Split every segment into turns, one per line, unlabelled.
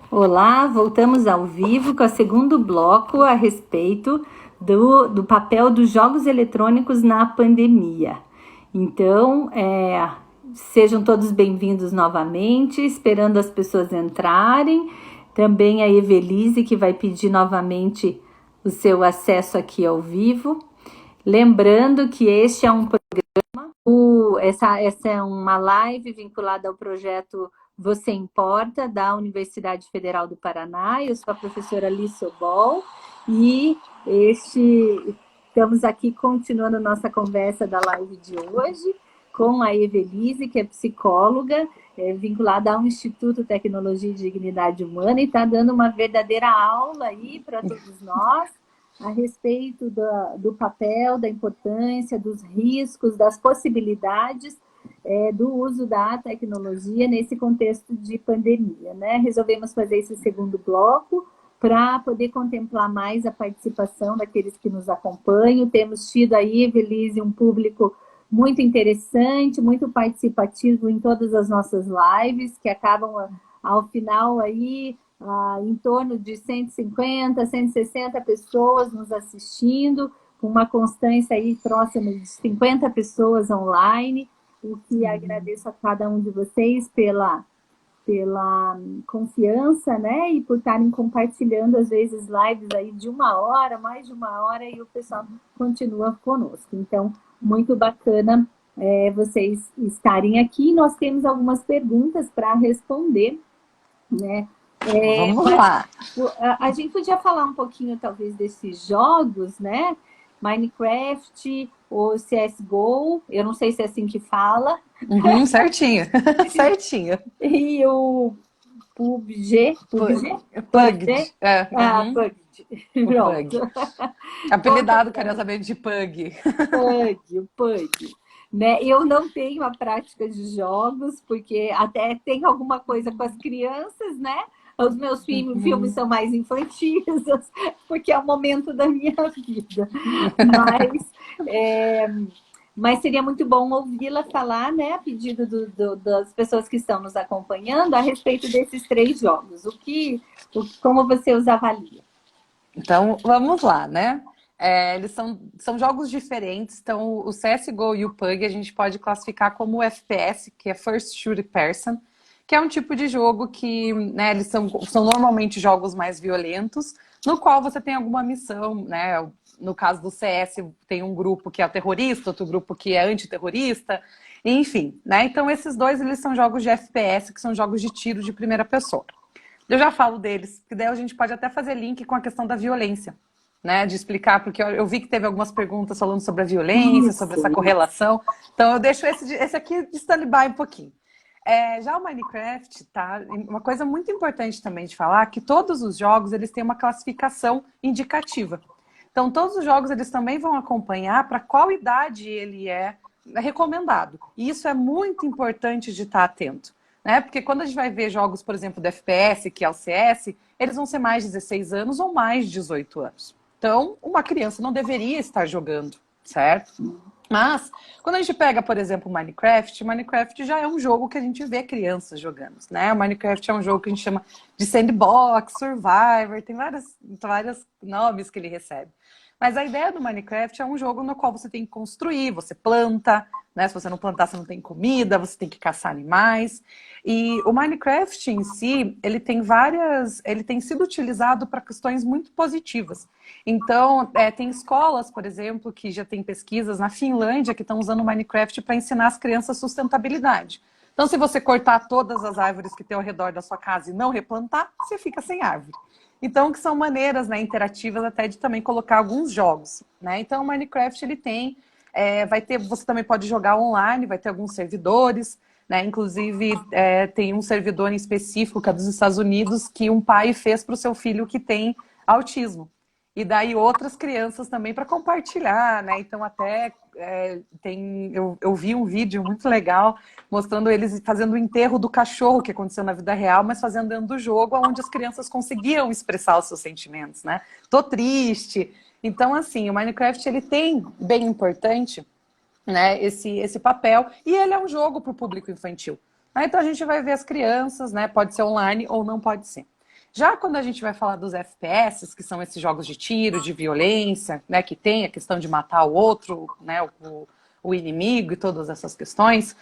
Olá, voltamos ao vivo com o segundo bloco a respeito do papel dos jogos eletrônicos na pandemia. Então, sejam todos bem-vindos novamente, esperando as pessoas entrarem. Também a Evelise, que vai pedir novamente o seu acesso aqui ao vivo. Lembrando que este é um essa é uma live vinculada ao projeto Você Importa, da Universidade Federal do Paraná. Eu sou a professora Alice Obol e estamos aqui continuando nossa conversa da live de hoje com a Evelise, que é psicóloga, vinculada ao Instituto Tecnologia e Dignidade Humana, e está dando uma verdadeira aula aí para todos nós a respeito do papel, da importância, dos riscos, das possibilidades do uso da tecnologia nesse contexto de pandemia, né? Resolvemos fazer esse segundo bloco para poder contemplar mais a participação daqueles que nos acompanham. Temos tido aí, Evelise, um público muito interessante, muito participativo em todas as nossas lives, que acabam ao final aí em torno de 150, 160 pessoas nos assistindo, com uma constância aí próxima de 50 pessoas online, o que agradeço a cada um de vocês pela confiança, né, e por estarem compartilhando, às vezes, lives aí de 1 hora, mais de 1 hora, e o pessoal continua conosco. Então, muito bacana vocês estarem aqui. Nós temos algumas perguntas para responder, né?
Vamos lá.
A gente podia falar um pouquinho, talvez, desses jogos, né? Minecraft ou CSGO, eu não sei se é assim que fala.
Certinho, certinho.
E o PUBG.
Pug.
PUBG.
O
Pronto.
Pug. Apelidado carinhosamente de Pug.
O Pug. Né? Eu não tenho a prática de jogos, porque até tem alguma coisa com as crianças, né? Os meus filmes são mais infantis, porque é o momento da minha vida. Mas seria muito bom ouvi-la falar, né, a pedido das pessoas que estão nos acompanhando, a respeito desses 3 jogos. Como você os avalia?
Então, vamos lá, né? Eles são jogos diferentes, então o CSGO e o PUG a gente pode classificar como FPS, que é First Shooter Person, que é um tipo de jogo que, né, eles são normalmente jogos mais violentos, no qual você tem alguma missão, né? No caso do CS, tem um grupo que é terrorista, outro grupo que é antiterrorista, enfim, né? Então esses dois, eles são jogos de FPS, que são jogos de tiro de primeira pessoa. Eu já falo deles, porque daí a gente pode até fazer link com a questão da violência, né? De explicar, porque eu vi que teve algumas perguntas falando sobre a violência, sobre essa correlação. Então eu deixo esse aqui de stand-by um pouquinho. Já o Minecraft, tá? Uma coisa muito importante também de falar, que todos os jogos, eles têm uma classificação indicativa. Então todos os jogos, eles também vão acompanhar para qual idade ele é recomendado. E isso é muito importante de estar atento. Né? Porque quando a gente vai ver jogos, por exemplo, do FPS, que é o CS, eles vão ser mais de 16 anos ou mais de 18 anos. Então, uma criança não deveria estar jogando, certo? Mas, quando a gente pega, por exemplo, Minecraft já é um jogo que a gente vê crianças jogando, né? O Minecraft é um jogo que a gente chama de sandbox, survivor, tem vários nomes que ele recebe. Mas a ideia do Minecraft é um jogo no qual você tem que construir, você planta, né? Se você não plantar, você não tem comida, você tem que caçar animais. E o Minecraft em si, ele tem sido utilizado para questões muito positivas. Então, tem escolas, por exemplo, que já tem pesquisas na Finlândia que estão usando o Minecraft para ensinar as crianças sustentabilidade. Então, se você cortar todas as árvores que tem ao redor da sua casa e não replantar, você fica sem árvore. Então, que são maneiras, né, interativas até de também colocar alguns jogos, né? Então, o Minecraft, ele tem, você também pode jogar online, vai ter alguns servidores, né? Inclusive, tem um servidor em específico, que é dos Estados Unidos, que um pai fez para o seu filho que tem autismo. E daí outras crianças também para compartilhar, né? Então até eu vi um vídeo muito legal mostrando eles fazendo o enterro do cachorro que aconteceu na vida real, mas fazendo dentro do jogo, onde as crianças conseguiam expressar os seus sentimentos, né? Tô triste. Então, assim, o Minecraft, ele tem, bem importante, né, esse papel, e ele é um jogo para o público infantil. Então a gente vai ver as crianças, né? Pode ser online ou não pode ser. Já quando a gente vai falar dos FPS, que são esses jogos de tiro, de violência, né, que tem a questão de matar o outro, né, o inimigo e todas essas questões,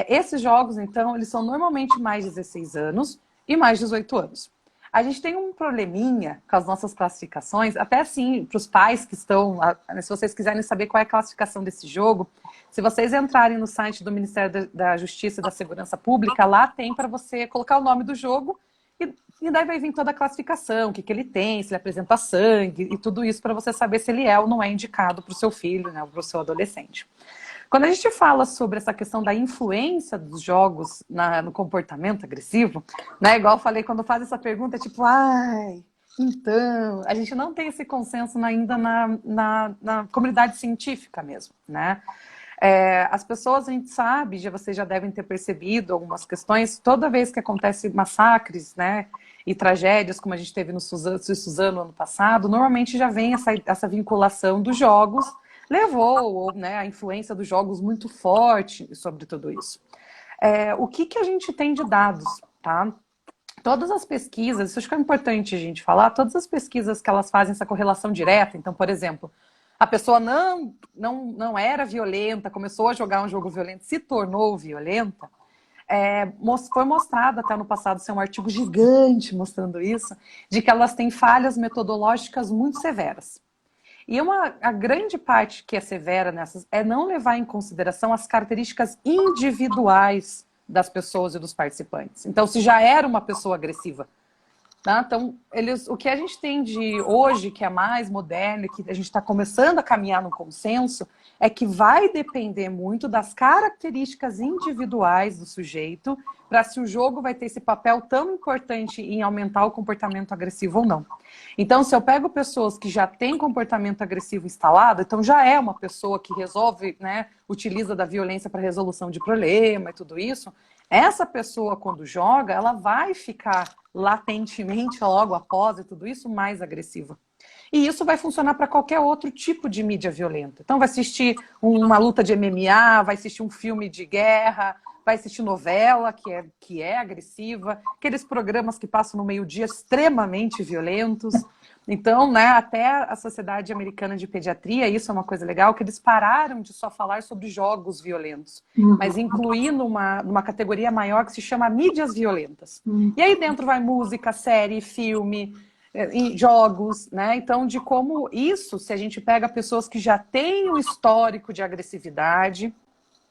esses jogos, então, eles são normalmente mais 16 anos e mais 18 anos. A gente tem um probleminha com as nossas classificações, até assim, para os pais que estão, se vocês quiserem saber qual é a classificação desse jogo, se vocês entrarem no site do Ministério da Justiça e da Segurança Pública, lá tem para você colocar o nome do jogo e daí vai vir toda a classificação, o que ele tem, se ele apresenta sangue e tudo isso para você saber se ele é ou não é indicado para o seu filho, né, ou para o seu adolescente. Quando a gente fala sobre essa questão da influência dos jogos no comportamento agressivo, né, igual eu falei, quando faz essa pergunta, é tipo, ai, então, a gente não tem esse consenso ainda na comunidade científica mesmo, né? As pessoas, a gente sabe, vocês já devem ter percebido algumas questões, toda vez que acontece massacres, né, e tragédias, como a gente teve no Suzano ano passado, normalmente já vem essa vinculação dos jogos, levou, né, a influência dos jogos muito forte sobre tudo isso. O que a gente tem de dados, tá? Todas as pesquisas, isso acho que é importante a gente falar, todas as pesquisas que elas fazem essa correlação direta, então, por exemplo, a pessoa não era violenta, começou a jogar um jogo violento, se tornou violenta, foi mostrado até no passado, ser um artigo gigante mostrando isso, de que elas têm falhas metodológicas muito severas. E a grande parte que é severa nessas é não levar em consideração as características individuais das pessoas e dos participantes. Então, se já era uma pessoa agressiva, tá? Então, o que a gente tem de hoje, que é mais moderno, e que a gente está começando a caminhar no consenso, é que vai depender muito das características individuais do sujeito para se o jogo vai ter esse papel tão importante em aumentar o comportamento agressivo ou não. Então, se eu pego pessoas que já têm comportamento agressivo instalado, então já é uma pessoa que resolve, né, utiliza da violência para resolução de problema e tudo isso, essa pessoa, quando joga, ela vai ficar latentemente, logo após e tudo isso, mais agressiva. E isso vai funcionar para qualquer outro tipo de mídia violenta. Então, vai assistir uma luta de MMA, vai assistir um filme de guerra, vai assistir novela, que é agressiva, aqueles programas que passam no meio-dia extremamente violentos. Então, né, até a Sociedade Americana de Pediatria, isso é uma coisa legal, que eles pararam de só falar sobre jogos violentos, mas incluir numa categoria maior que se chama mídias violentas. E aí dentro vai música, série, filme, jogos, né? Então, de como isso, se a gente pega pessoas que já têm um histórico de agressividade,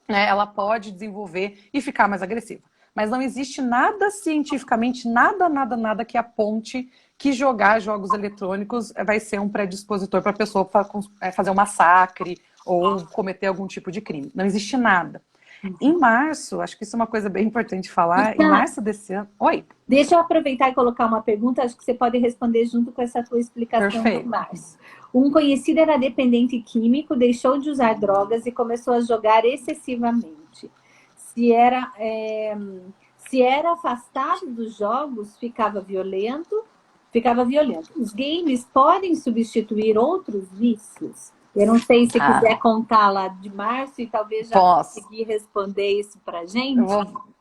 né, ela pode desenvolver e ficar mais agressiva. Mas não existe nada cientificamente, nada que aponte que jogar jogos eletrônicos vai ser um predispositor para a pessoa fazer um massacre ou cometer algum tipo de crime. Não existe nada. Em março, acho que isso é uma coisa bem importante falar, em março desse ano... Oi?
Deixa eu aproveitar e colocar uma pergunta, acho que você pode responder junto com essa tua explicação de março. Um conhecido era dependente químico, deixou de usar drogas e começou a jogar excessivamente. Se era afastado dos jogos, ficava violento. Os games podem substituir outros vícios? Eu não sei se quiser contar lá de março e talvez já conseguir responder isso para a gente.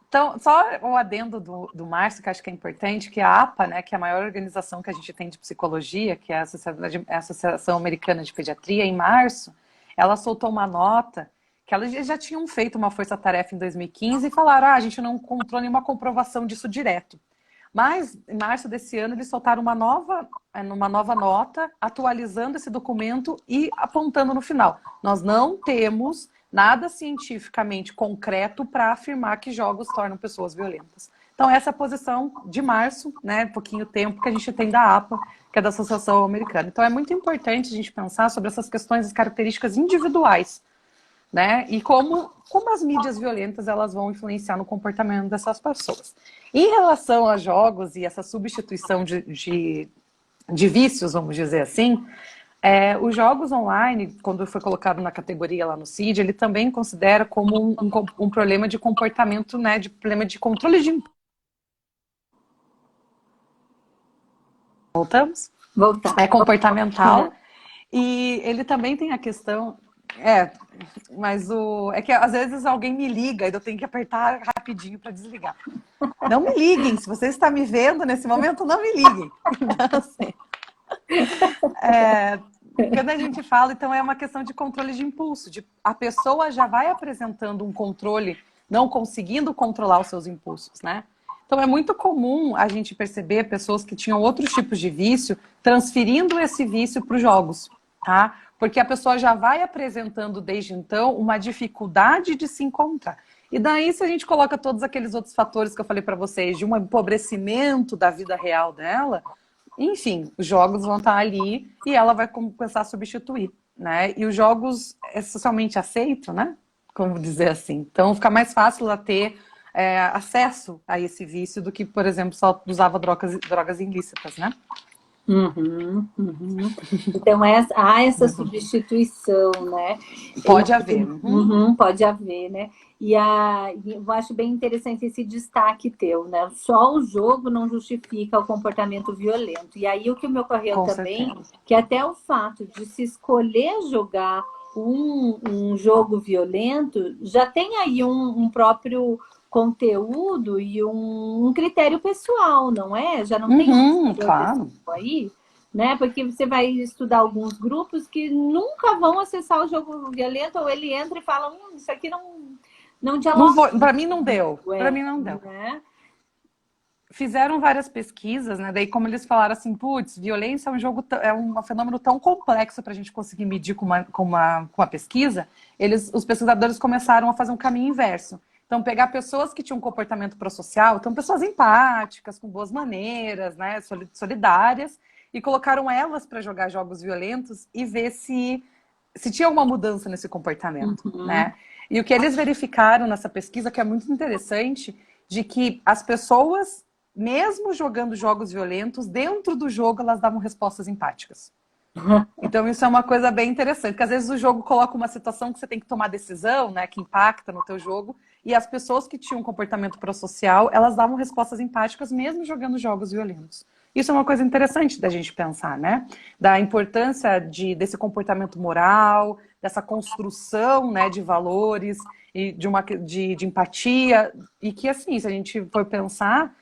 Então, só o adendo do Márcio, que acho que é importante, que a APA, né, que é a maior organização que a gente tem de psicologia, que é a Associação Americana de Pediatria, em março, ela soltou uma nota que elas já tinham feito uma força-tarefa em 2015 e falaram, a gente não encontrou nenhuma comprovação disso direto. Mas, em março desse ano, eles soltaram uma nova nota, atualizando esse documento e apontando no final. Nós não temos nada cientificamente concreto para afirmar que jogos tornam pessoas violentas. Então, essa é a posição de março, né, pouquinho tempo que a gente tem da APA, que é da Associação Americana. Então, é muito importante a gente pensar sobre essas questões, as características individuais, né, e como as mídias violentas elas vão influenciar no comportamento dessas pessoas. Em relação a jogos e essa substituição de vícios, vamos dizer assim, os jogos online, quando foi colocado na categoria lá no CID, ele também considera como um problema de comportamento, né, de problema de controle de... Voltamos?
Voltamos.
É comportamental. E ele também tem a questão... É, mas é que às vezes alguém me liga e eu tenho que apertar rapidinho para desligar. Não me liguem, se você está me vendo nesse momento, não me liguem. Então, assim, quando a gente fala, então é uma questão de controle de impulso, a pessoa já vai apresentando um controle, não conseguindo controlar os seus impulsos, né? Então é muito comum a gente perceber pessoas que tinham outros tipos de vício transferindo esse vício para os jogos, tá? Porque a pessoa já vai apresentando desde então uma dificuldade de se encontrar. E daí, se a gente coloca todos aqueles outros fatores que eu falei para vocês, de um empobrecimento da vida real dela, enfim, os jogos vão estar ali e ela vai começar a substituir, né? E os jogos é socialmente aceito, né? Como dizer assim. Então fica mais fácil ela ter acesso a esse vício do que, por exemplo, só usava drogas ilícitas, né?
Uhum, uhum. Então, há essa substituição, né?
Pode haver. Uhum.
Pode haver, né? E eu acho bem interessante esse destaque teu, né? Só o jogo não justifica o comportamento violento. E aí o que me ocorreu
Com
também,
certeza.
que até o fato de se escolher jogar um jogo violento, já tem aí um próprio conteúdo e um critério pessoal, não é? Já não tem um
claro.
aí, né? Porque você vai estudar alguns grupos que nunca vão acessar o jogo violento, ou ele entra e fala, isso aqui não dialoga.
Para mim não deu. Para mim não deu.
Né?
Fizeram várias pesquisas, né? Daí, como eles falaram assim, putz, violência é um fenômeno tão complexo para a gente conseguir medir com uma pesquisa, os pesquisadores começaram a fazer um caminho inverso. Então, pegar pessoas que tinham um comportamento prosocial, então pessoas empáticas, com boas maneiras, né, solidárias, e colocaram elas para jogar jogos violentos e ver se tinha alguma mudança nesse comportamento, né? E o que eles verificaram nessa pesquisa, que é muito interessante, de que as pessoas, mesmo jogando jogos violentos, dentro do jogo elas davam respostas empáticas. Então isso é uma coisa bem interessante, porque às vezes o jogo coloca uma situação que você tem que tomar decisão, né, que impacta no teu jogo, e as pessoas que tinham um comportamento prosocial, elas davam respostas empáticas mesmo jogando jogos violentos. Isso é uma coisa interessante da gente pensar, né? Da importância desse comportamento moral, dessa construção, né, de valores e de empatia, e que assim, se a gente for pensar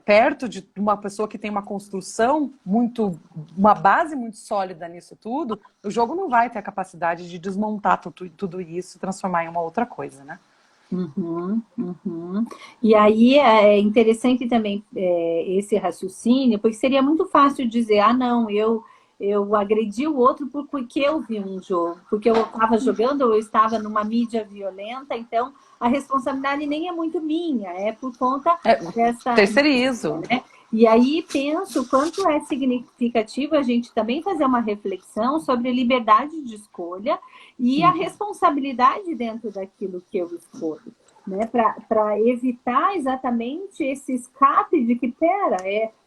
perto de uma pessoa que tem uma construção uma base muito sólida nisso tudo, o jogo não vai ter a capacidade de desmontar tudo isso e transformar em uma outra coisa, né?
E aí é interessante também esse raciocínio, porque seria muito fácil dizer, não, eu agredi o outro porque eu vi um jogo, porque eu estava jogando ou eu estava numa mídia violenta, então a responsabilidade nem é muito minha, é por conta dessa...
Terceirizo.
Né? E aí penso quanto é significativo a gente também fazer uma reflexão sobre liberdade de escolha e a responsabilidade dentro daquilo que eu escolho, né? Para evitar exatamente esse escape de que,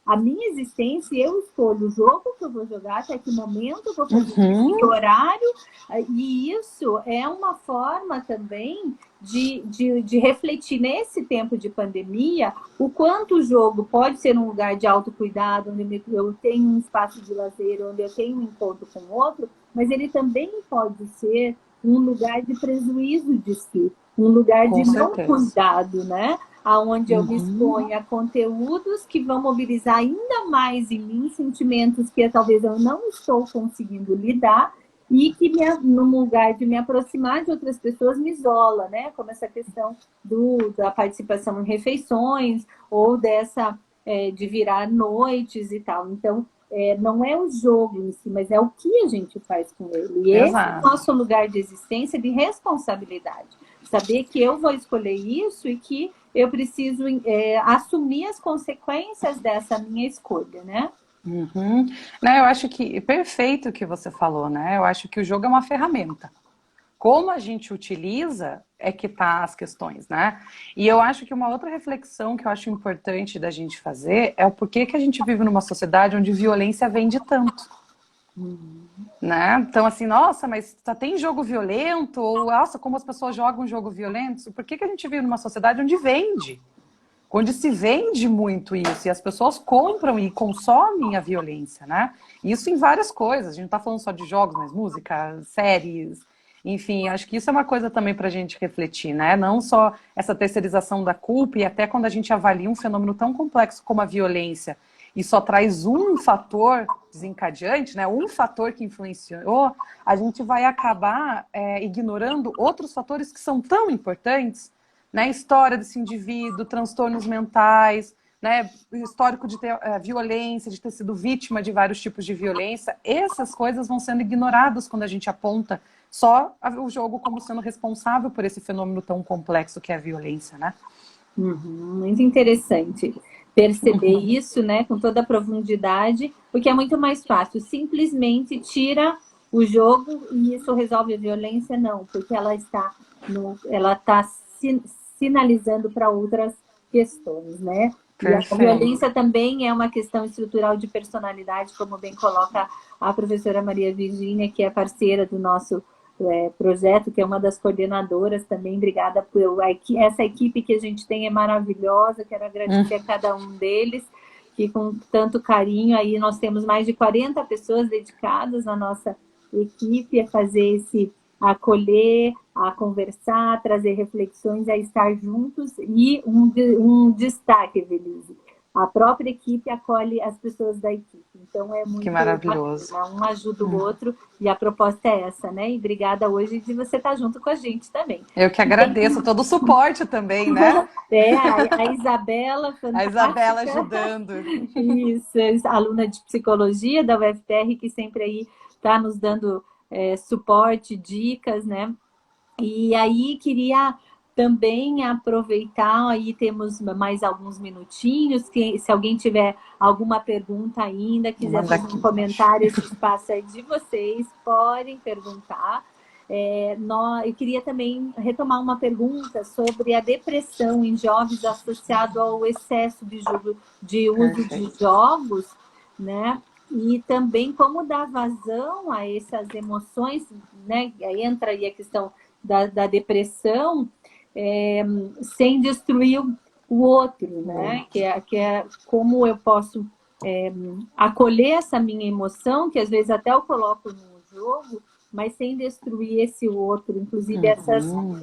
a minha existência, eu escolho o jogo que eu vou jogar, até que momento eu vou fazer, que horário, e isso é uma forma também de refletir nesse tempo de pandemia o quanto o jogo pode ser um lugar de autocuidado, onde eu tenho um espaço de lazer, onde eu tenho um encontro com o outro, mas ele também pode ser um lugar de prejuízo de si, um lugar de não cuidado, né? Onde eu me exponho a conteúdos que vão mobilizar ainda mais em mim sentimentos que talvez eu não estou conseguindo lidar e que, no lugar de me aproximar de outras pessoas, me isola, né? Como essa questão da participação em refeições ou dessa de virar noites e tal. Então, não é o jogo em si, mas é o que a gente faz com ele. E esse é o nosso lugar de existência, de responsabilidade. Saber que eu vou escolher isso e que eu preciso assumir as consequências dessa minha escolha, né?
Não, eu acho que perfeito o que você falou, né? Eu acho que o jogo é uma ferramenta. Como a gente utiliza é que tá as questões, né? E eu acho que uma outra reflexão que eu acho importante da gente fazer é o porquê que a gente vive numa sociedade onde violência vende tanto. Né? Então, assim, nossa, mas só tem jogo violento? Ou, nossa, como as pessoas jogam jogo violento? Por que a gente vive numa sociedade onde vende? Onde se vende muito isso, e as pessoas compram e consomem a violência, né? Isso em várias coisas, a gente não está falando só de jogos, mas música, séries, Enfim, acho que isso é uma coisa também para a gente refletir, né? Não só essa terceirização da culpa, e até quando a gente avalia um fenômeno tão complexo como a violência, e só traz um fator desencadeante, né? Um fator que influenciou, a gente vai acabar ignorando outros fatores que são tão importantes, né? História desse indivíduo, transtornos mentais, né? Histórico de ter violência, de ter sido vítima de vários tipos de violência. Essas coisas vão sendo ignoradas quando a gente aponta só o jogo como sendo responsável por esse fenômeno tão complexo que é a violência, né?
Muito interessante perceber isso, né, com toda a profundidade, porque é muito mais fácil, simplesmente tira o jogo e isso resolve a violência, não, porque ela está sinalizando para outras questões, né? E a
Perfeito.
violência também é uma questão estrutural de personalidade, como bem coloca a professora Maria Virgínia, que é parceira do nosso projeto, que é uma das coordenadoras também. Obrigada por essa equipe que a gente tem, é maravilhosa. Quero agradecer a cada um deles, que com tanto carinho, aí nós temos mais de 40 pessoas dedicadas na nossa equipe a fazer a acolher, a conversar, a trazer reflexões, a estar juntos. E um destaque, Velise, a própria equipe acolhe as pessoas da equipe. Então é
Que
muito
maravilhoso.
bacana, um ajuda o outro, e a proposta é essa, né? E obrigada hoje de você estar junto com a gente também.
Eu que agradeço todo o suporte também, né?
A Isabela,
A Isabela
fantástica.
ajudando.
Isso, aluna de psicologia da UFPR, que sempre aí está nos dando suporte, dicas, né? E aí queria também aproveitar, aí temos mais alguns minutinhos, que se alguém tiver alguma pergunta ainda, quiser
Manda
fazer
aqui
um
embaixo.
comentário, esse espaço é de vocês, podem perguntar. Eu queria também retomar uma pergunta sobre a depressão em jovens associado ao excesso de uso de
Perfeito.
jogos, né? E também como dar vazão a essas emoções, né? Aí entra aí a questão da depressão, sem destruir o outro, né? Que é como eu posso acolher essa minha emoção, que às vezes até eu coloco no jogo, mas sem destruir esse outro, inclusive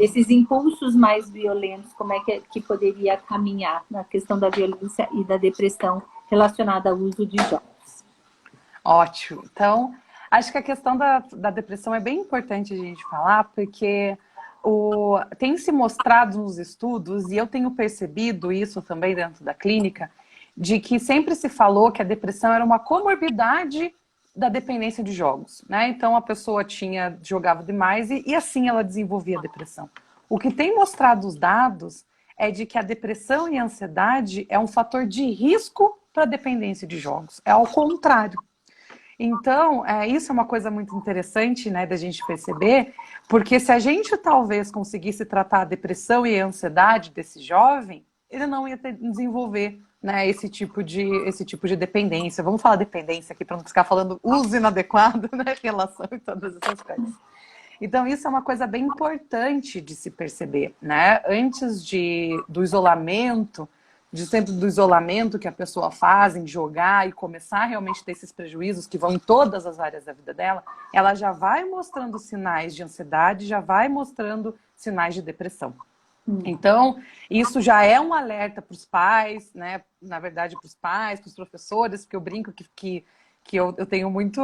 esses impulsos mais violentos, como é que poderia caminhar na questão da violência e da depressão relacionada ao uso de jogos.
Ótimo. Então, acho que a questão da depressão é bem importante a gente falar, porque tem se mostrado nos estudos, e eu tenho percebido isso também dentro da clínica, de que sempre se falou que a depressão era uma comorbidade da dependência de jogos, né? Então a pessoa jogava demais e assim ela desenvolvia depressão. O que tem mostrado os dados é de que a depressão e a ansiedade é um fator de risco para a dependência de jogos. É ao contrário. Então, isso é uma coisa muito interessante, né, da gente perceber, porque se a gente talvez conseguisse tratar a depressão e a ansiedade desse jovem, ele não ia desenvolver, né, esse tipo de dependência. Vamos falar dependência aqui para não ficar falando uso inadequado, né, relação e todas essas coisas. Então, isso é uma coisa bem importante de se perceber, né? Antes do isolamento, do isolamento que a pessoa faz em jogar e começar a realmente ter esses prejuízos que vão em todas as áreas da vida dela, ela já vai mostrando sinais de ansiedade, já vai mostrando sinais de depressão. Então, isso já é um alerta para os pais, né? Na verdade, para os pais, para os professores, porque eu brinco que eu tenho muita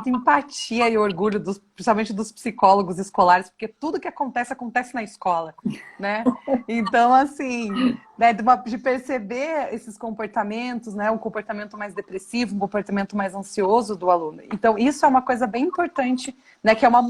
empatia e orgulho, principalmente dos psicólogos escolares, porque tudo que acontece na escola, né? Então, assim, né, de perceber esses comportamentos, né? Um comportamento mais depressivo, um comportamento mais ansioso do aluno. Então, isso é uma coisa bem importante, né? Que é uma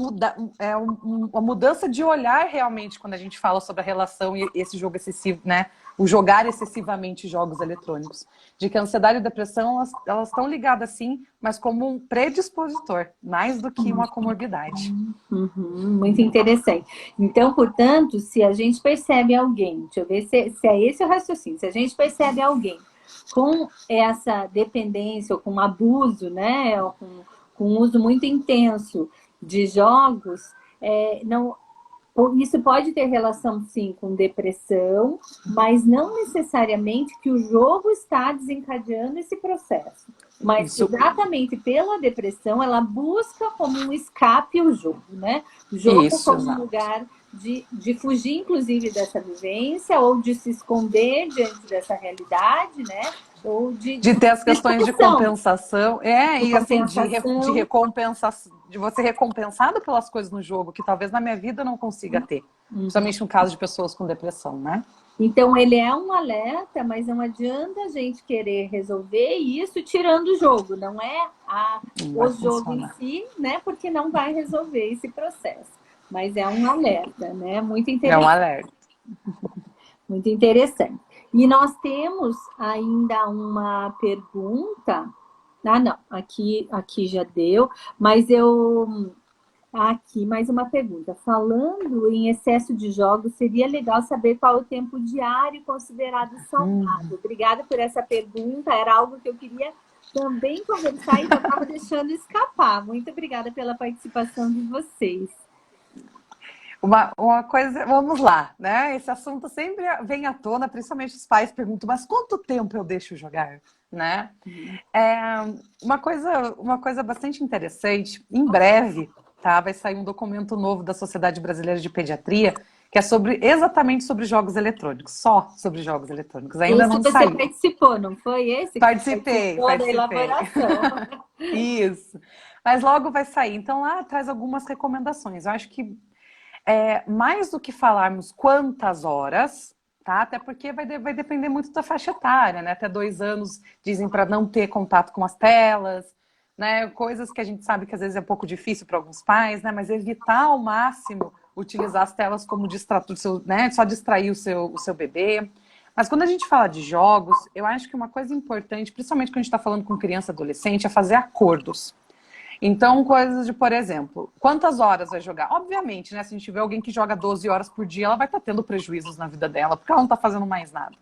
mudança de olhar realmente quando a gente fala sobre a relação e esse jogo excessivo, né? O jogar excessivamente jogos eletrônicos. De que a ansiedade e a depressão, elas estão ligadas sim, mas como um predispositor, mais do que uma comorbidade.
Muito interessante. Então, portanto, se a gente percebe alguém, deixa eu ver se é esse o raciocínio, se a gente percebe alguém com essa dependência ou com abuso, né, ou com um uso muito intenso de jogos, não, isso pode ter relação, sim, com depressão, mas não necessariamente que o jogo está desencadeando esse processo. Mas
Isso,
exatamente pela depressão, ela busca como um escape o jogo, né? O jogo
isso,
como um
exato.
lugar de fugir, inclusive, dessa vivência, ou de se esconder diante dessa realidade, né? Ou
De ter as
de
questões de
expressão,
compensação,
de
e assim, de
compensação.
recompensação, de você recompensado pelas coisas no jogo, que talvez na minha vida eu não consiga ter. Principalmente no caso de pessoas com depressão, né?
Então, ele é um alerta, mas não adianta a gente querer resolver isso tirando o jogo. Não é
Não vai
o jogo em
funcionar.
si, né? Porque não vai resolver esse processo. Mas é um alerta, né? Muito
É um
interessante.
alerta.
Muito interessante. E nós temos ainda uma pergunta. Ah, não, aqui já deu, mas aqui mais uma pergunta. Falando em excesso de jogos, seria legal saber qual é o tempo diário considerado saudável. Obrigada por essa pergunta, era algo que eu queria também conversar e já estava deixando escapar. Muito obrigada pela participação de vocês.
Uma coisa, vamos lá, né? Esse assunto sempre vem à tona, principalmente os pais perguntam, mas quanto tempo eu deixo jogar, né? É, uma coisa bastante interessante, em breve, tá? Vai sair um documento novo da Sociedade Brasileira de Pediatria, que é exatamente sobre jogos eletrônicos, só sobre jogos eletrônicos, ainda
Esse
não
você
saiu.
participou, não foi esse que você participou da
Participei.
elaboração?
Isso. Mas logo vai sair. Então lá traz algumas recomendações. Eu acho que mais do que falarmos quantas horas, tá? Até porque vai depender muito da faixa etária, né? Até 2 anos dizem para não ter contato com as telas, né? Coisas que a gente sabe que às vezes é um pouco difícil para alguns pais, né? Mas evitar ao máximo utilizar as telas como distrator, né? Só distrair o seu bebê. Mas quando a gente fala de jogos, eu acho que uma coisa importante, principalmente quando a gente está falando com criança e adolescente, é fazer acordos. Então, coisas de, por exemplo, quantas horas vai jogar? Obviamente, né? Se a gente tiver alguém que joga 12 horas por dia, ela vai estar tendo prejuízos na vida dela, porque ela não está fazendo mais nada.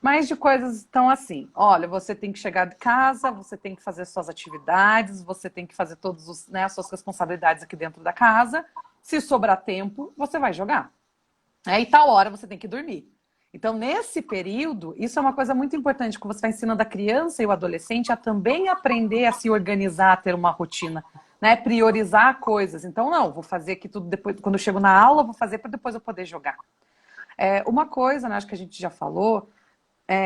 Mas de coisas tão assim, olha, você tem que chegar de casa, você tem que fazer suas atividades, você tem que fazer todas, né, as suas responsabilidades aqui dentro da casa. Se sobrar tempo, você vai jogar. E tal hora você tem que dormir. Então, nesse período, isso é uma coisa muito importante, que você vai ensinando a criança e o adolescente a também aprender a se organizar, a ter uma rotina, né? Priorizar coisas. Então, não, vou fazer aqui tudo depois, quando eu chego na aula, vou fazer para depois eu poder jogar. Uma coisa, né, acho que a gente já falou,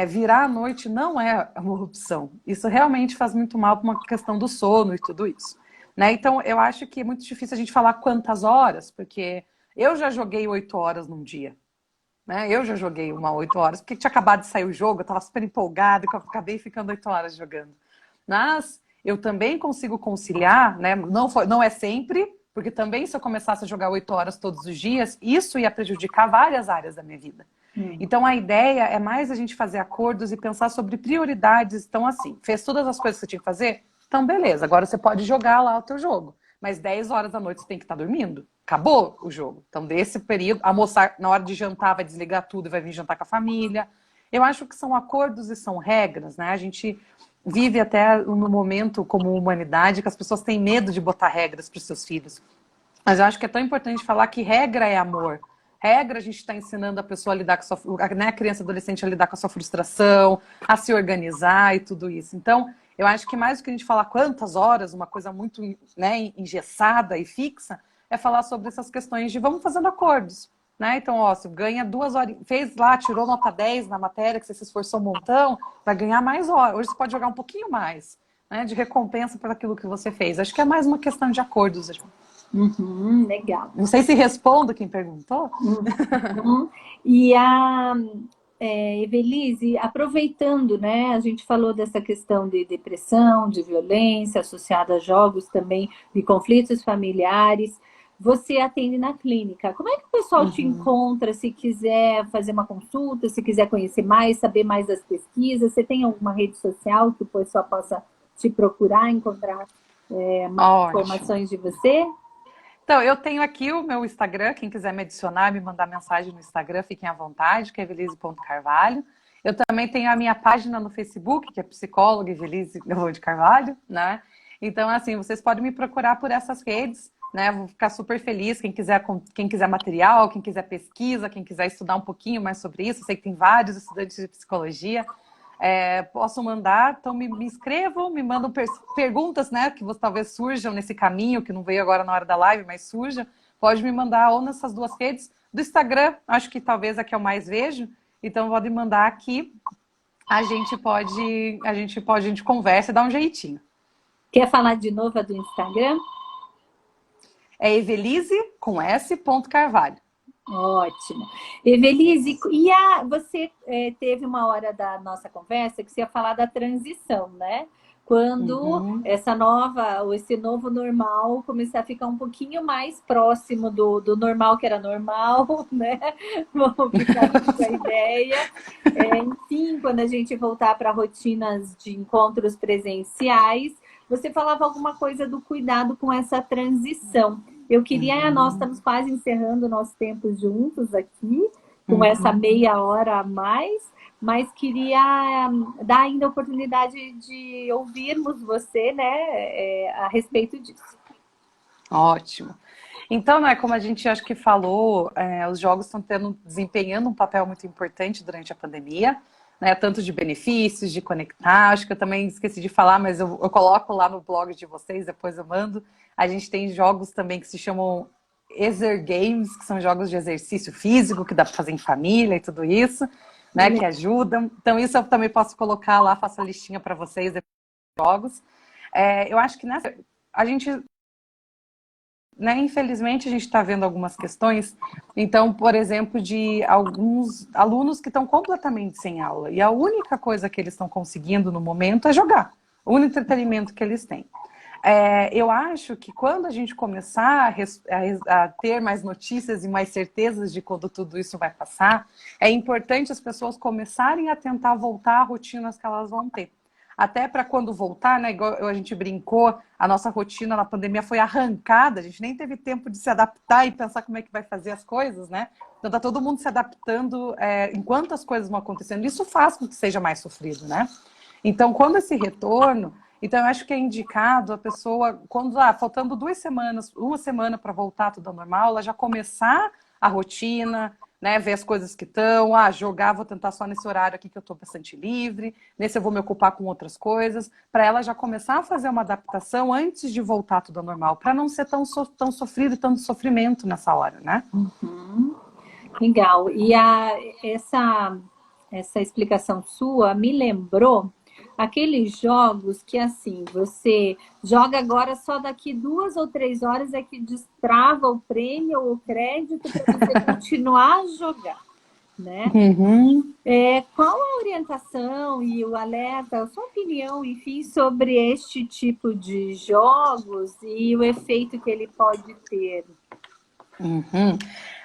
virar à noite não é uma opção. Isso realmente faz muito mal para uma questão do sono e tudo isso. Né? Então, eu acho que é muito difícil a gente falar quantas horas, porque eu já joguei 8 horas num dia. Né? Eu já joguei 8 horas, porque tinha acabado de sair o jogo, eu estava super empolgada, que eu acabei ficando 8 horas jogando. Mas eu também consigo conciliar, né? Não é sempre, porque também se eu começasse a jogar 8 horas todos os dias, isso ia prejudicar várias áreas da minha vida. Então a ideia é mais a gente fazer acordos e pensar sobre prioridades. Então, assim, fez todas as coisas que você tinha que fazer? Então, beleza, agora você pode jogar lá o teu jogo. Mas 10 horas da noite você tem que estar dormindo. Acabou o jogo. Então, desse período, almoçar na hora de jantar, vai desligar tudo e vai vir jantar com a família. Eu acho que são acordos e são regras, né? A gente vive até no momento, como humanidade, que as pessoas têm medo de botar regras para os seus filhos. Mas eu acho que é tão importante falar que regra é amor. Regra, a gente está ensinando a pessoa a lidar com a sua, né, a criança adolescente a lidar com a sua frustração, a se organizar e tudo isso. Então, eu acho que mais do que a gente falar quantas horas, uma coisa muito, né, engessada e fixa, é falar sobre essas questões de vamos fazendo acordos. Né? Então, ó, se ganha 2 horas, fez lá, tirou nota 10 na matéria, que você se esforçou um montão, vai ganhar mais horas. Hoje você pode jogar um pouquinho mais, né, de recompensa por aquilo que você fez. Acho que é mais uma questão de acordos.
Legal.
Não sei se respondo quem perguntou.
E a Evelise, aproveitando, né? A gente falou dessa questão de depressão, de violência associada a jogos também, de conflitos familiares. Você atende na clínica. Como é que o pessoal te encontra se quiser fazer uma consulta, se quiser conhecer mais, saber mais das pesquisas? Você tem alguma rede social que o pessoal possa te procurar, encontrar mais
Ótimo.
informações de você?
Então, eu tenho aqui o meu Instagram, quem quiser me adicionar, me mandar mensagem no Instagram, fiquem à vontade, que é evelise.carvalho. Eu também tenho a minha página no Facebook, que é psicóloga Evelise de Carvalho, né? Então, assim, vocês podem me procurar por essas redes, né? Vou ficar super feliz, quem quiser material, quem quiser pesquisa, quem quiser estudar um pouquinho mais sobre isso. Eu sei que tem vários estudantes de psicologia. posso mandar, então me inscrevam, me mandam perguntas, né, que talvez surjam nesse caminho, que não veio agora na hora da live, mas surjam, pode me mandar ou nessas duas redes, do Instagram, acho que talvez é que eu mais vejo, então pode mandar aqui, a gente conversa e dá um jeitinho.
Quer falar de novo a do Instagram?
É Evelise, com S, ponto Carvalho.
Ótimo. Evelise, você teve uma hora da nossa conversa que você ia falar da transição, né? Quando esse novo normal começar a ficar um pouquinho mais próximo do normal que era normal, né? Vamos ficar com essa ideia. Enfim, quando a gente voltar para rotinas de encontros presenciais, você falava alguma coisa do cuidado com essa transição. Eu queria, nós estamos quase encerrando o nosso tempo juntos aqui, com essa meia hora a mais, mas queria dar ainda a oportunidade de ouvirmos você, né, a respeito disso.
Ótimo. Então, né, como a gente acho que falou, os jogos estão desempenhando um papel muito importante durante a pandemia, né, tanto de benefícios, de conectar, acho que eu também esqueci de falar, mas eu coloco lá no blog de vocês, depois eu mando. A gente tem jogos também que se chamam Exer Games, que são jogos de exercício físico, que dá para fazer em família e tudo isso, né, que ajudam. Então isso eu também posso colocar lá, faço a listinha para vocês de jogos. Eu acho que a gente, né, infelizmente a gente está vendo algumas questões, então, por exemplo, de alguns alunos que estão completamente sem aula, e a única coisa que eles estão conseguindo no momento é jogar, o único entretenimento que eles têm. Eu acho que quando a gente começar a ter mais notícias e mais certezas de quando tudo isso vai passar, é importante as pessoas começarem a tentar voltar a rotinas que elas vão ter. Até para quando voltar, né, igual a gente brincou, a nossa rotina na pandemia foi arrancada, a gente nem teve tempo de se adaptar e pensar como é que vai fazer as coisas, né? Então tá todo mundo se adaptando enquanto as coisas vão acontecendo. Isso faz com que seja mais sofrido, né? Então, quando esse retorno... Então, eu acho que é indicado a pessoa, quando faltando 2 semanas, 1 semana para voltar tudo ao normal, ela já começar a rotina, né, ver as coisas que estão, jogar, vou tentar só nesse horário aqui que eu estou bastante livre, nesse eu vou me ocupar com outras coisas, para ela já começar a fazer uma adaptação antes de voltar tudo ao normal, para não ser tão sofrido e tanto sofrimento nessa hora, né?
Legal. E essa explicação sua me lembrou aqueles jogos que, assim, você joga agora, só daqui 2 ou 3 horas é que destrava o prêmio ou o crédito para você continuar a jogar, né? Qual a orientação e o alerta, a sua opinião, enfim, sobre este tipo de jogos e o efeito que ele pode ter?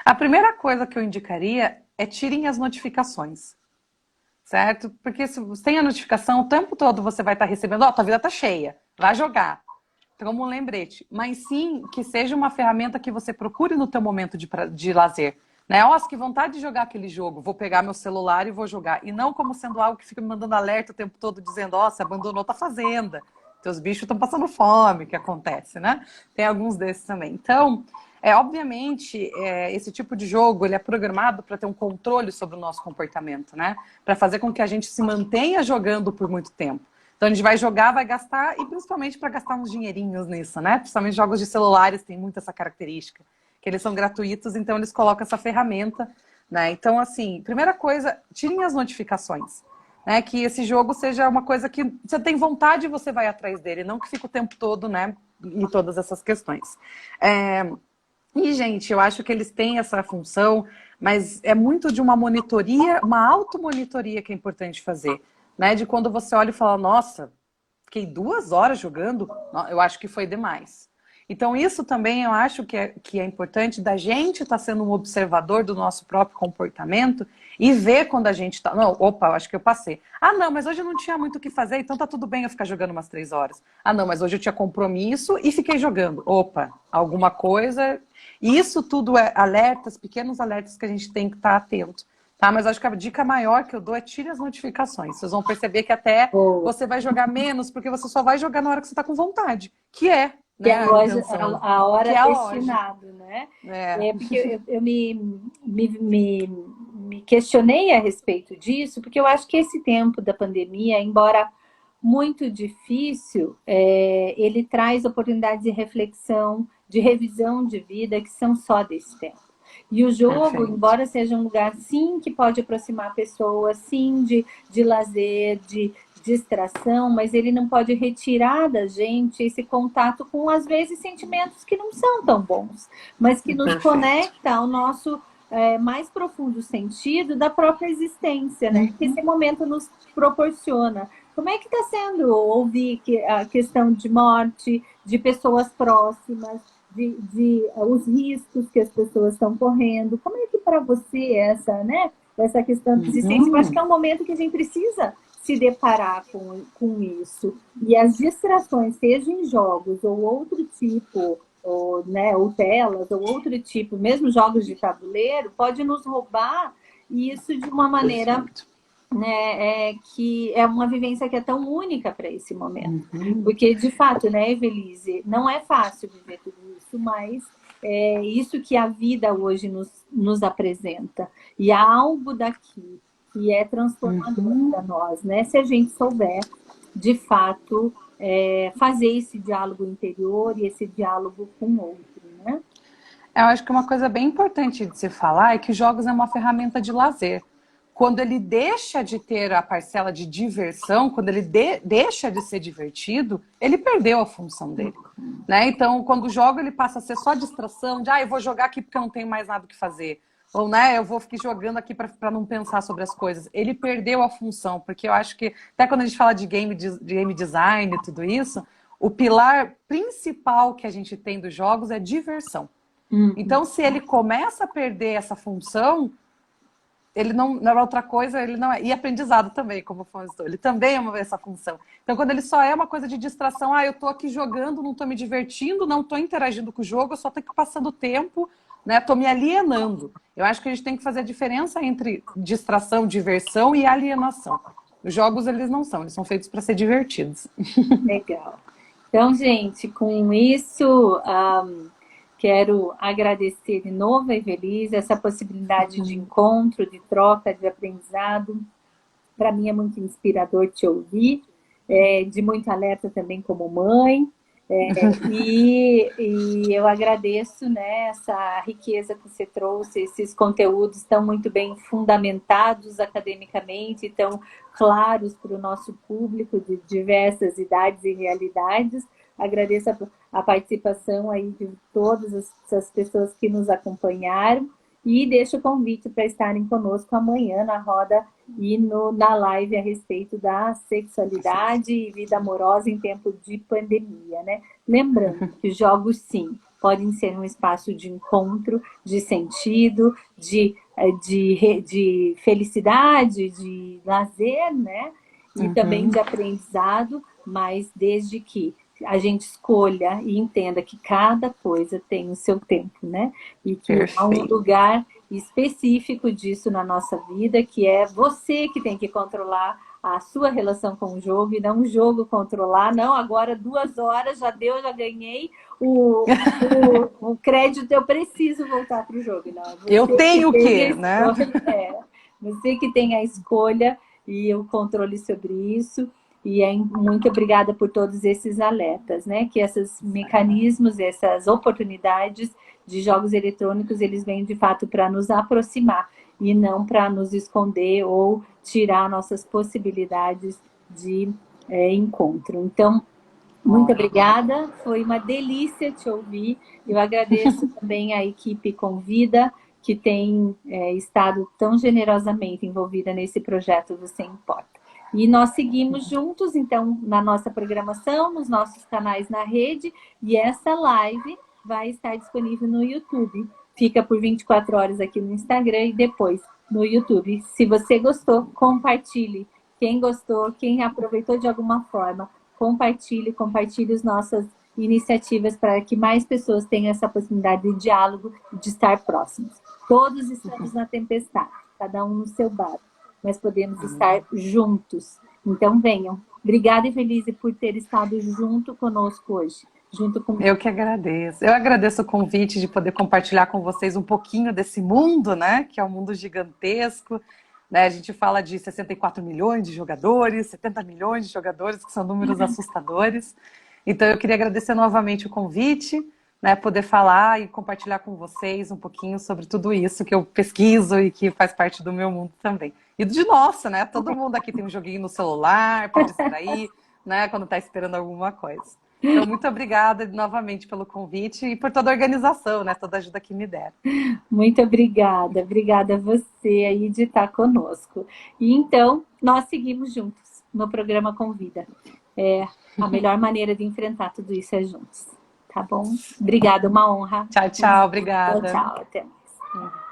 A primeira coisa que eu indicaria é tirem as notificações. Certo? Porque se você tem a notificação, o tempo todo você vai estar recebendo, tua vida tá cheia, vai jogar. Como um lembrete. Mas sim que seja uma ferramenta que você procure no teu momento de lazer. Né? Nossa, que vontade de jogar aquele jogo. Vou pegar meu celular e vou jogar. E não como sendo algo que fica me mandando alerta o tempo todo, dizendo, você abandonou tua fazenda. Teus bichos estão passando fome, que acontece, né? Tem alguns desses também. Então, obviamente, esse tipo de jogo ele é programado para ter um controle sobre o nosso comportamento, né? Para fazer com que a gente se mantenha jogando por muito tempo. Então a gente vai jogar, vai gastar, e principalmente para gastar uns dinheirinhos nisso, né? Principalmente jogos de celulares têm muito essa característica, que eles são gratuitos, então eles colocam essa ferramenta, né? Então, assim, primeira coisa, tirem as notificações. Né, que esse jogo seja uma coisa que você tem vontade e você vai atrás dele, não que fica o tempo todo, né, em todas essas questões. E, gente, eu acho que eles têm essa função, mas é muito de uma monitoria, uma automonitoria que é importante fazer, né, de quando você olha e fala, nossa, fiquei 2 horas jogando, eu acho que foi demais. Então, isso também eu acho que é importante da gente estar sendo um observador do nosso próprio comportamento e ver quando a gente está... Não, opa, eu acho que eu passei. Não, mas hoje eu não tinha muito o que fazer, então tá tudo bem eu ficar jogando umas 3 horas. Não, mas hoje eu tinha compromisso e fiquei jogando. Opa, alguma coisa... E isso tudo é alertas, pequenos alertas que a gente tem que estar atento. Tá? Mas acho que a dica maior que eu dou é tire as notificações. Vocês vão perceber que até você vai jogar menos, porque você só vai jogar na hora que você está com vontade. Que é...
Que é a hora destinada, né?
É.
Porque eu me me questionei a respeito disso, porque eu acho que esse tempo da pandemia, embora muito difícil, ele traz oportunidades de reflexão, de revisão de vida que são só desse tempo. E o jogo,
Perfeito.
embora seja um lugar, sim, que pode aproximar pessoas, sim, de lazer, de distração, mas ele não pode retirar da gente esse contato com, às vezes, sentimentos que não são tão bons, mas que nos conecta ao nosso mais profundo sentido da própria existência, né? Que esse momento nos proporciona. Como é que está sendo ouvir a questão de morte, de pessoas próximas, os riscos que as pessoas estão correndo? Como é que para você essa questão de existência? Eu acho que é um momento que a gente precisa se deparar com isso. E as distrações, seja em jogos ou outro tipo, ou telas, ou outro tipo, mesmo jogos de tabuleiro, pode nos roubar isso de uma maneira... Né, que é uma vivência que é tão única para esse momento. Porque, de fato, né, Evelise, não é fácil viver tudo isso, mas é isso que a vida hoje nos apresenta. E há algo daqui que é transformador para nós, né? Se a gente souber, de fato, fazer esse diálogo interior e esse diálogo com o outro, né?
Eu acho que uma coisa bem importante de se falar é que jogos é uma ferramenta de lazer. Quando ele deixa de ter a parcela de diversão, quando ele deixa de ser divertido, ele perdeu a função dele. Né? Então, quando joga, ele passa a ser só distração, de eu vou jogar aqui porque eu não tenho mais nada que fazer. Ou, né, eu vou ficar jogando aqui para não pensar sobre as coisas. Ele perdeu a função, porque eu acho que, até quando a gente fala de game design e tudo isso, o pilar principal que a gente tem dos jogos é diversão. Então, se ele começa a perder essa função, ele não é outra coisa, ele não é. E aprendizado também, como o Afonso falou, ele também é essa função. Então, quando ele só é uma coisa de distração, eu tô aqui jogando, não tô me divertindo, não tô interagindo com o jogo, eu só tô aqui passando tempo, né? Tô me alienando. Eu acho que a gente tem que fazer a diferença entre distração, diversão e alienação. Os jogos, eles não são, eles são feitos para ser divertidos.
Legal. Então, gente, com isso... quero agradecer de novo a Evelise, essa possibilidade de encontro, de troca, de aprendizado. Para mim é muito inspirador te ouvir, de muito alerta também como mãe. E eu agradeço, né, essa riqueza que você trouxe, esses conteúdos estão muito bem fundamentados academicamente, tão claros para o nosso público de diversas idades e realidades. Agradeço a participação aí de todas as pessoas que nos acompanharam e deixo o convite para estarem conosco amanhã na roda e na live a respeito da sexualidade e vida amorosa em tempo de pandemia, né? Lembrando que os jogos, sim, podem ser um espaço de encontro, de sentido, de felicidade, de lazer, né? E também de aprendizado, mas desde que a gente escolha e entenda que cada coisa tem o seu tempo, né? E que há um lugar específico disso na nossa vida, que é você que tem que controlar a sua relação com o jogo e não o jogo controlar. Não, agora 2 horas, já deu, já ganhei o crédito, eu preciso voltar para o jogo. Não,
eu tenho o quê, né?
Você que tem a escolha e o controle sobre isso. E muito obrigada por todos esses alertas, né? Que esses mecanismos, essas oportunidades de jogos eletrônicos, eles vêm de fato para nos aproximar e não para nos esconder ou tirar nossas possibilidades de encontro. Então, muito obrigada, foi uma delícia te ouvir. Eu agradeço também a equipe Convida, que tem estado tão generosamente envolvida nesse projeto Você Importa. E nós seguimos juntos, então, na nossa programação, nos nossos canais na rede, e essa live vai estar disponível no YouTube. Fica por 24 horas aqui no Instagram e depois no YouTube. Se você gostou, compartilhe. Quem gostou, quem aproveitou de alguma forma, compartilhe as nossas iniciativas para que mais pessoas tenham essa possibilidade de diálogo e de estar próximos. Todos estamos na tempestade, cada um no seu barco, mas podemos estar juntos. Então venham. Obrigada, Evelise, por ter estado junto conosco hoje. junto com...
Eu que agradeço. Eu agradeço o convite de poder compartilhar com vocês um pouquinho desse mundo, né? Que é um mundo gigantesco. Né? A gente fala de 64 milhões de jogadores, 70 milhões de jogadores, que são números assustadores. Então, eu queria agradecer novamente o convite, né? Poder falar e compartilhar com vocês um pouquinho sobre tudo isso que eu pesquiso e que faz parte do meu mundo também. E de nossa, né? Todo mundo aqui tem um joguinho no celular para distrair, né? Quando está esperando alguma coisa. Então, muito obrigada novamente pelo convite e por toda a organização, né? Toda a ajuda que me deram.
Muito obrigada. Obrigada a você aí de estar conosco. E então, nós seguimos juntos no programa Convida. A melhor maneira de enfrentar tudo isso é juntos. Tá bom? Obrigada, uma honra.
Tchau, tchau.
Tchau,
Obrigada.
tchau. Até mais.